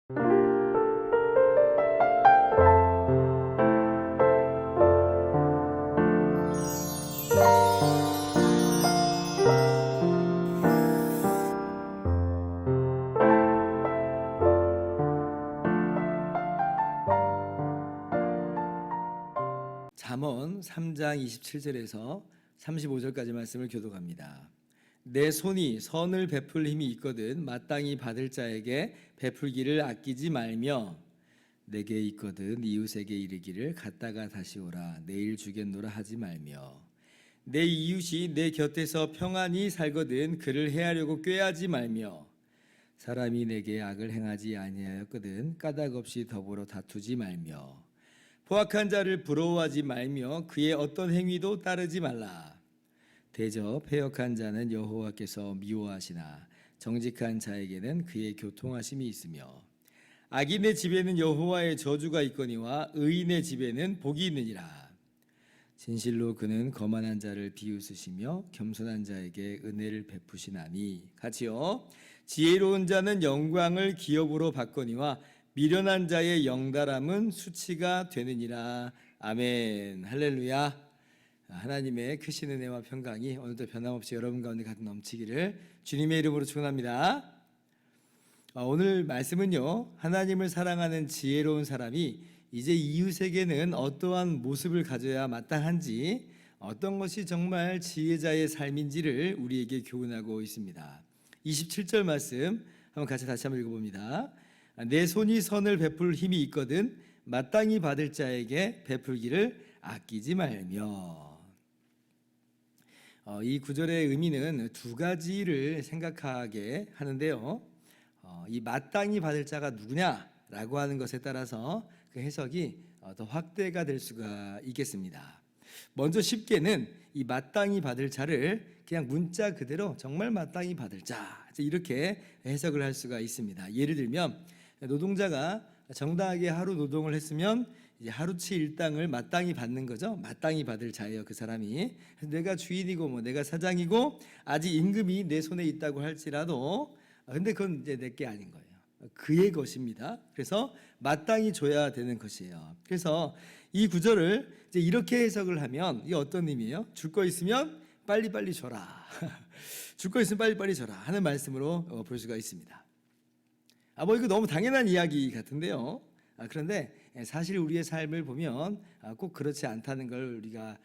잠언 3장 27절에서 35절까지 말씀을 교독합니다. 내 손이 선을 베풀 힘이 있거든 마땅히 받을 자에게 베풀기를 아끼지 말며 내게 있거든 이웃에게 이르기를 갔다가 다시 오라 내일 주겠노라 하지 말며 내 이웃이 내 곁에서 평안히 살거든 그를 해하려고 꾀하지 말며 사람이 내게 악을 행하지 아니하였거든 까닭 없이 더불어 다투지 말며 포악한 자를 부러워하지 말며 그의 어떤 행위도 따르지 말라. 대저 패역한 자는 여호와께서 미워하시나 정직한 자에게는 그의 교통하심이 있으며 악인의 집에는 여호와의 저주가 있거니와 의인의 집에는 복이 있느니라. 진실로 그는 거만한 자를 비웃으시며 겸손한 자에게 은혜를 베푸시나니 같이요. 지혜로운 자는 영광을 기업으로 받거니와 미련한 자의 영달함은 수치가 되느니라. 아멘. 할렐루야. 하나님의 크신 은혜와 평강이 오늘도 변함없이 여러분 가운데 가득 넘치기를 주님의 이름으로 축원합니다. 오늘 말씀은요, 하나님을 사랑하는 지혜로운 사람이 이제 이웃에게는 어떠한 모습을 가져야 마땅한지, 어떤 것이 정말 지혜자의 삶인지를 우리에게 교훈하고 있습니다. 27절 말씀 한번 같이 다시 한번 읽어봅니다. 내 손이 선을 베풀 힘이 있거든 마땅히 받을 자에게 베풀기를 아끼지 말며. 이 구절의 의미는 두 가지를 생각하게 하는데요. 이 마땅히 받을 자가 누구냐라고 하는 것에 따라서 그 해석이 더 확대가 될 수가 있겠습니다. 먼저 쉽게는 이 마땅히 받을 자를 그냥 문자 그대로 정말 마땅히 받을 자 이렇게 해석을 할 수가 있습니다. 예를 들면 노동자가 정당하게 하루 노동을 했으면 이제 하루치 일당을 마땅히 받는 거죠. 마땅히 받을 자예요, 그 사람이. 내가 주인이고 뭐 내가 사장이고 아직 임금이 내 손에 있다고 할지라도 근데 그건 이제 내 게 아닌 거예요. 그의 것입니다. 그래서 마땅히 줘야 되는 것이에요. 그래서 이 구절을 이제 이렇게 해석을 하면 이게 어떤 의미예요? 줄 거 있으면 빨리빨리 줘라. 줄 거 있으면 빨리빨리 줘라 하는 말씀으로 볼 수가 있습니다. 뭐 이거 너무 당연한 이야기 같은데요. 그런데 사실 우리의 삶을 보면 꼭 그렇지 않다는 걸 우리가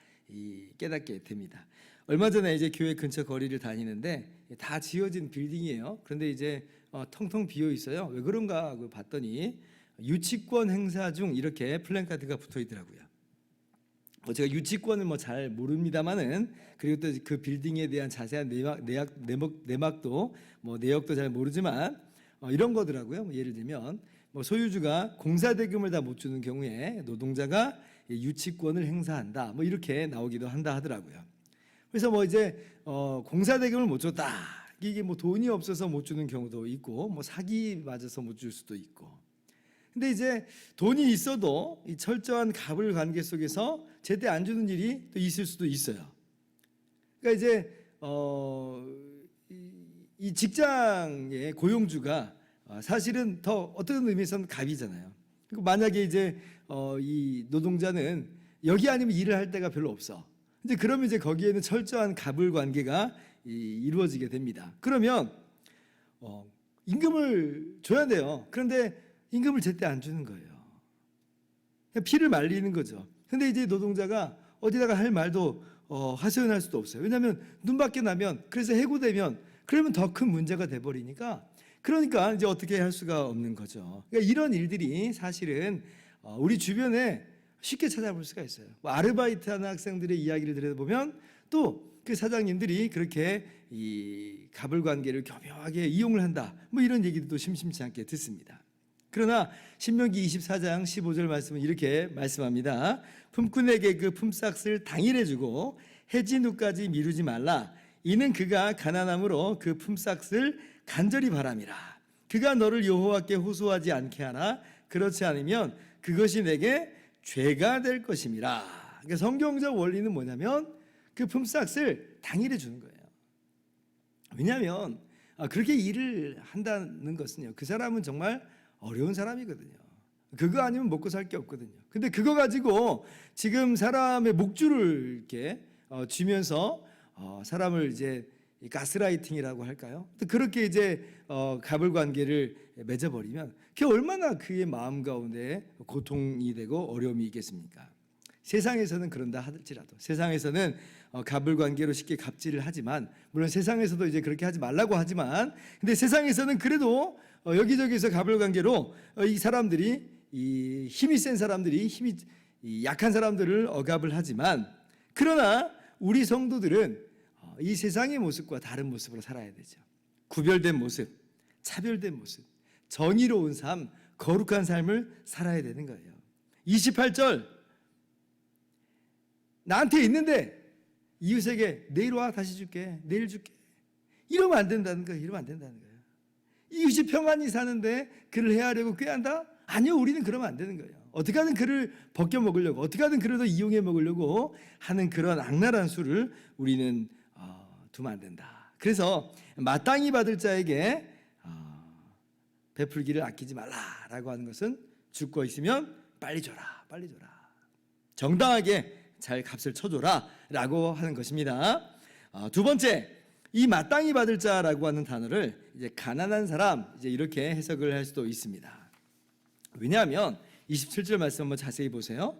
깨닫게 됩니다. 얼마 전에 이제 교회 근처 거리를 다니는데 다 지어진 빌딩이에요. 그런데 이제 텅텅 비어 있어요. 왜 그런가 하고 봤더니 유치권 행사 중 이렇게 플랜카드가 붙어 있더라고요. 제가 유치권을 잘 모릅니다만은 그리고 또 그 빌딩에 대한 자세한 내막도 내역도 잘 모르지만 이런 거더라고요. 예를 들면 소유주가 공사 대금을 다 못 주는 경우에 노동자가 유치권을 행사한다. 이렇게 나오기도 한다 하더라고요. 그래서 이제 공사 대금을 못 줬다. 이게 돈이 없어서 못 주는 경우도 있고 사기 맞아서 못 줄 수도 있고. 근데 이제 돈이 있어도 이 철저한 갑을 관계 속에서 제때 안 주는 일이 또 있을 수도 있어요. 그러니까 이제 이 직장의 고용주가 사실은 더 어떤 의미에서는 갑이잖아요. 그리고 만약에 이제 이 노동자는 여기 아니면 일을 할 데가 별로 없어. 이제 그러면 이제 거기에는 철저한 갑을 관계가 이루어지게 됩니다. 그러면 임금을 줘야 돼요. 그런데 임금을 제때 안 주는 거예요. 피를 말리는 거죠. 근데 이제 노동자가 어디다가 할 말도 하소연할 수도 없어요. 왜냐하면 눈밖에 나면 그래서 해고되면 그러면 더 큰 문제가 돼버리니까 그러니까 이제 어떻게 할 수가 없는 거죠. 그러니까 이런 일들이 사실은 우리 주변에 쉽게 찾아볼 수가 있어요. 아르바이트하는 학생들의 이야기를 들여다보면 또 그 사장님들이 그렇게 이 갑을 관계를 교묘하게 이용을 한다. 이런 얘기도 심심치 않게 듣습니다. 그러나 신명기 24장 15절 말씀은 이렇게 말씀합니다. 품꾼에게 그 품삯을 당일에 주고 해진 후까지 미루지 말라. 이는 그가 가난함으로 그 품삯을 간절히 바람이라. 그가 너를 여호와께 호소하지 않게 하나 그렇지 않으면 그것이 내게 죄가 될 것임이라. 그러니까 성경적 원리는 뭐냐면 그 품삯을 당일에 주는 거예요. 왜냐하면 그렇게 일을 한다는 것은요, 그 사람은 정말 어려운 사람이거든요. 그거 아니면 먹고 살 게 없거든요. 근데 그거 가지고 지금 사람의 목줄을 이렇게 쥐면서 사람을 이제 가스라이팅이라고 할까요? 또 그렇게 이제 갑을 관계를 맺어버리면 그게 얼마나 그의 마음 가운데 고통이 되고 어려움이 있겠습니까? 세상에서는 그런다 할지라도, 세상에서는 갑을 관계로 쉽게 갑질을 하지만, 물론 세상에서도 이제 그렇게 하지 말라고 하지만, 근데 세상에서는 그래도 여기저기서 갑을 관계로 이 사람들이, 이 힘이 센 사람들이 이 약한 사람들을 억압을 하지만, 그러나 우리 성도들은 이 세상의 모습과 다른 모습으로 살아야 되죠. 구별된 모습, 차별된 모습, 정의로운 삶, 거룩한 삶을 살아야 되는 거예요. 28절, 나한테 있는데 이웃에게 내일 와 다시 줄게, 내일 줄게, 이러면 안 된다는 거예요. 이러면 안 된다는 거예요. 이웃이 평안히 사는데 그를 해하려고 꾀한다? 아니요, 우리는 그러면 안 되는 거예요. 어떻게 하든 그를 벗겨 먹으려고, 어떻게 하든 그를 더 이용해 먹으려고 하는 그런 악랄한 수를 우리는 두면 안 된다. 그래서 마땅히 받을 자에게 베풀기를 아끼지 말라라고 하는 것은 줄 거 있으면 빨리 줘라, 빨리 줘라, 정당하게 잘 값을 쳐줘라 라고 하는 것입니다. 두 번째, 이 마땅히 받을 자라고 하는 단어를 이제 가난한 사람, 이제 이렇게 해석을 할 수도 있습니다. 왜냐하면 27절 말씀 한번 자세히 보세요.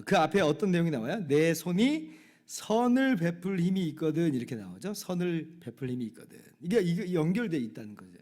그 앞에 어떤 내용이 나와요? 내 손이 선을 베풀 힘이 있거든, 이렇게 나오죠. 선을 베풀 힘이 있거든. 이게 연결되어 있다는 거죠.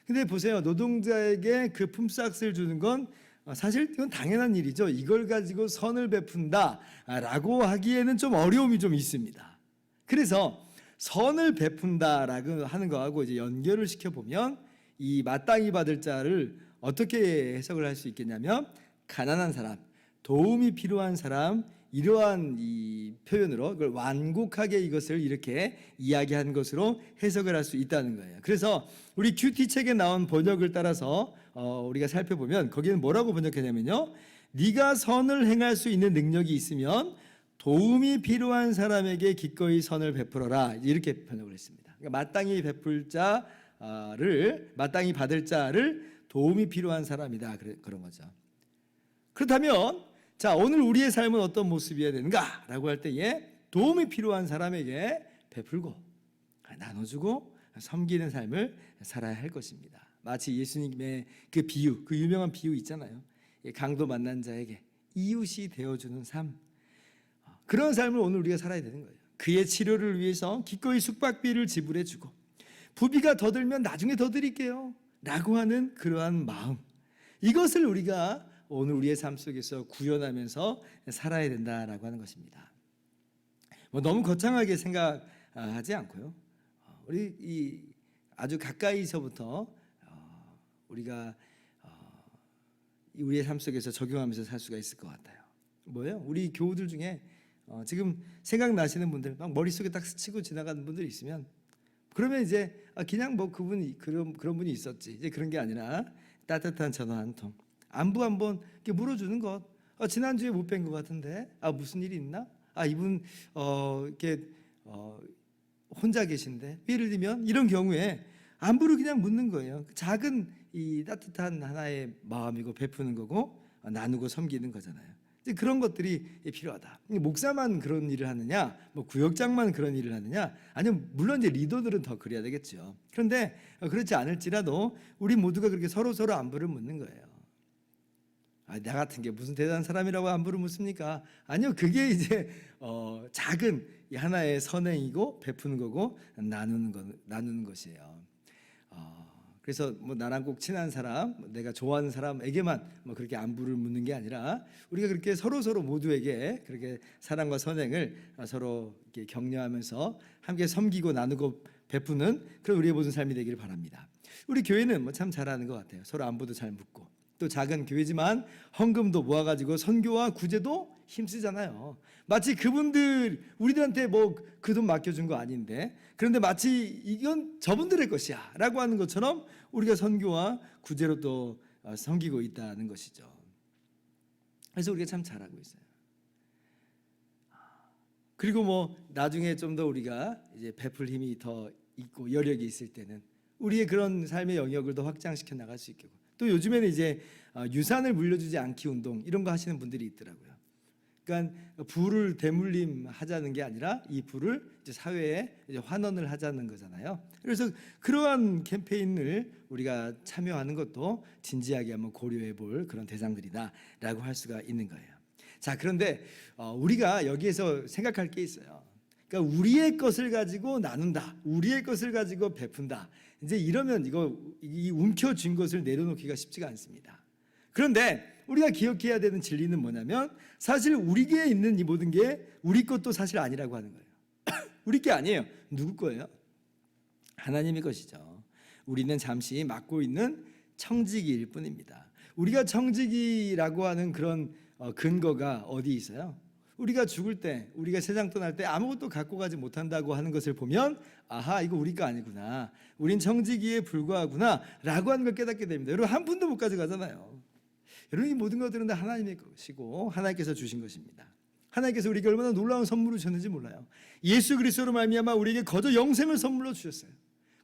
근데 보세요, 노동자에게 그 품삯을 주는 건 사실 이건 당연한 일이죠. 이걸 가지고 선을 베푼다라고 하기에는 좀 어려움이 좀 있습니다. 그래서 선을 베푼다라고 하는 거하고 이제 연결을 시켜보면 이 마땅히 받을 자를 어떻게 해석을 할 수 있겠냐면, 가난한 사람, 도움이 필요한 사람, 이러한 이 표현으로 그걸 완곡하게 이것을 이렇게 이야기한 것으로 해석을 할 수 있다는 거예요. 그래서 우리 큐티 책에 나온 번역을 따라서 우리가 살펴보면 거기는 뭐라고 번역했냐면요, 네가 선을 행할 수 있는 능력이 있으면 도움이 필요한 사람에게 기꺼이 선을 베풀어라, 이렇게 번역을 했습니다. 그러니까 마땅히 베풀 자를, 마땅히 받을 자를 도움이 필요한 사람이다, 그런 거죠. 그렇다면 자, 오늘 우리의 삶은 어떤 모습이어야 되는가 라고 할 때에 도움이 필요한 사람에게 베풀고 나눠주고 섬기는 삶을 살아야 할 것입니다. 마치 예수님의 그 비유, 그 유명한 비유 있잖아요. 강도 만난 자에게 이웃이 되어주는 삶, 그런 삶을 오늘 우리가 살아야 되는 거예요. 그의 치료를 위해서 기꺼이 숙박비를 지불해주고, 부비가 더 들면 나중에 더 드릴게요 라고 하는 그러한 마음, 이것을 우리가 오늘 우리의 삶 속에서 구현하면서 살아야 된다라고 하는 것입니다. 너무 거창하게 생각하지 않고요, 우리 이 아주 가까이서부터 우리가 우리의 삶 속에서 적용하면서 살 수가 있을 것 같아요. 뭐예요? 우리 교우들 중에 지금 생각나시는 분들, 막 머릿속에 딱 스치고 지나가는 분들이 있으면, 그러면 이제 그냥 뭐 그분이 그런 분이 있었지, 이제 그런 게 아니라 따뜻한 전화 한 통, 안부 한번 이렇게 물어주는 것. 지난주에 못 뵌 것 같은데, 무슨 일이 있나? 이분 이렇게 혼자 계신데, 예를 들면 이런 경우에 안부를 그냥 묻는 거예요. 작은 이 따뜻한 하나의 마음이고 베푸는 거고 나누고 섬기는 거잖아요. 이제 그런 것들이 필요하다. 목사만 그런 일을 하느냐, 뭐 구역장만 그런 일을 하느냐? 아니면 물론 이제 리더들은 더 그래야 되겠죠. 그런데 그렇지 않을지라도 우리 모두가 그렇게 서로 안부를 묻는 거예요. 나 같은 게 무슨 대단한 사람이라고 안부를 묻습니까? 아니요, 그게 이제 작은 하나의 선행이고 베푸는 거고 나누는 것이에요. 그래서 뭐 나랑 꼭 친한 사람, 내가 좋아하는 사람에게만 뭐 그렇게 안부를 묻는 게 아니라, 우리가 그렇게 서로 모두에게 그렇게 사랑과 선행을 서로 이렇게 격려하면서 함께 섬기고 나누고 베푸는 그런 우리의 모든 삶이 되기를 바랍니다. 우리 교회는 뭐 참 잘하는 것 같아요. 서로 안부도 잘 묻고, 또 작은 교회지만 헌금도 모아가지고 선교와 구제도 힘쓰잖아요. 마치 그분들 우리들한테 뭐 그 돈 맡겨준 거 아닌데, 그런데 마치 이건 저분들의 것이야 라고 하는 것처럼 우리가 선교와 구제로 또 섬기고 있다는 것이죠. 그래서 우리가 참 잘하고 있어요. 그리고 뭐 나중에 좀 더 우리가 이제 베풀 힘이 더 있고 여력이 있을 때는 우리의 그런 삶의 영역을 더 확장시켜 나갈 수 있겠고, 또 요즘에는 이제 유산을 물려주지 않기 운동 이런 거 하시는 분들이 있더라고요. 그러니까 부를 대물림 하자는 게 아니라 이 부를 이제 사회에 이제 환원을 하자는 거잖아요. 그래서 그러한 캠페인을 우리가 참여하는 것도 진지하게 한번 고려해 볼 그런 대상들이다라고 할 수가 있는 거예요. 자, 그런데 우리가 여기에서 생각할 게 있어요. 그러니까 우리의 것을 가지고 나눈다, 우리의 것을 가지고 베푼다. 이제 이러면 이 움켜쥔 것을 내려놓기가 쉽지가 않습니다. 그런데 우리가 기억해야 되는 진리는 뭐냐면 사실 우리에게 있는 이 모든 게 우리 것도 사실 아니라고 하는 거예요. 우리 게 아니에요. 누구 거예요? 하나님의 것이죠. 우리는 잠시 맡고 있는 청지기일 뿐입니다. 우리가 청지기라고 하는 그런 근거가 어디 있어요? 우리가 죽을 때, 우리가 세상 떠날 때 아무것도 갖고 가지 못한다고 하는 것을 보면 아하, 이거 우리 거 아니구나, 우린 청지기에 불과하구나 라고 하는 걸 깨닫게 됩니다. 여러분, 한 푼도 못 가져가잖아요. 여러분, 이 모든 것들은 다 하나님의 것이고 하나님께서 주신 것입니다. 하나님께서 우리에게 얼마나 놀라운 선물을 주셨는지 몰라요. 예수 그리스도로 말미암아 우리에게 거저 영생을 선물로 주셨어요.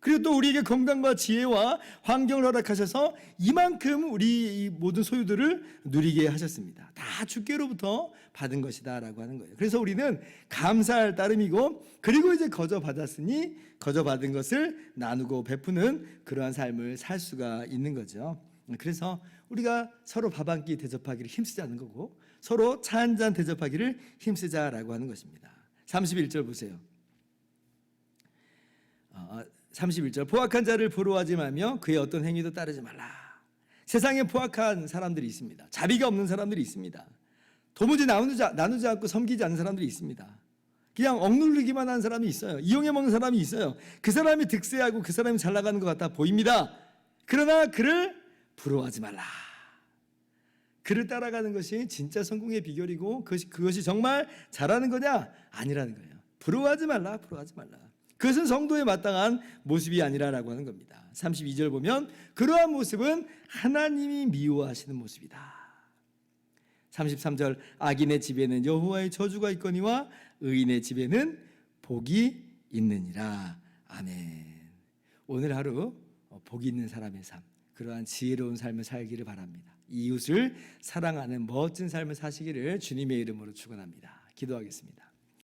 그리고 또 우리에게 건강과 지혜와 환경을 허락하셔서 이만큼 우리 이 모든 소유들을 누리게 하셨습니다. 다 주께로부터 받은 것이다 라고 하는 거예요. 그래서 우리는 감사할 따름이고, 그리고 이제 거저 받았으니 거저 받은 것을 나누고 베푸는 그러한 삶을 살 수가 있는 거죠. 그래서 우리가 서로 밥 한 끼 대접하기를 힘쓰자는 거고, 서로 차 한 잔 대접하기를 힘쓰자라고 하는 것입니다. 31절 보세요. 31절, 포악한 자를 부러워하지 말며 그의 어떤 행위도 따르지 말라. 세상에 포악한 사람들이 있습니다. 자비가 없는 사람들이 있습니다. 도무지 나누지 않고 섬기지 않는 사람들이 있습니다. 그냥 억누르기만 하는 사람이 있어요. 이용해 먹는 사람이 있어요. 그 사람이 득세하고 그 사람이 잘 나가는 것 같아 보입니다. 그러나 그를 부러워하지 말라. 그를 따라가는 것이 진짜 성공의 비결이고 그것이 정말 잘하는 거냐? 아니라는 거예요. 부러워하지 말라, 부러워하지 말라. 그것은 성도에 마땅한 모습이 아니라라고 하는 겁니다. 32절 보면 그러한 모습은 하나님이 미워하시는 모습이다. 33절, 악인의 집에는 여호와의 저주가 있거니와 의인의 집에는 복이 있느니라. 아멘. 오늘 하루 복이 있는 사람의 삶, 그러한 지혜로운 삶을 살기를 바랍니다. 이웃을 사랑하는 멋진 삶을 사시기를 주님의 이름으로 축원합니다. 기도하겠습니다.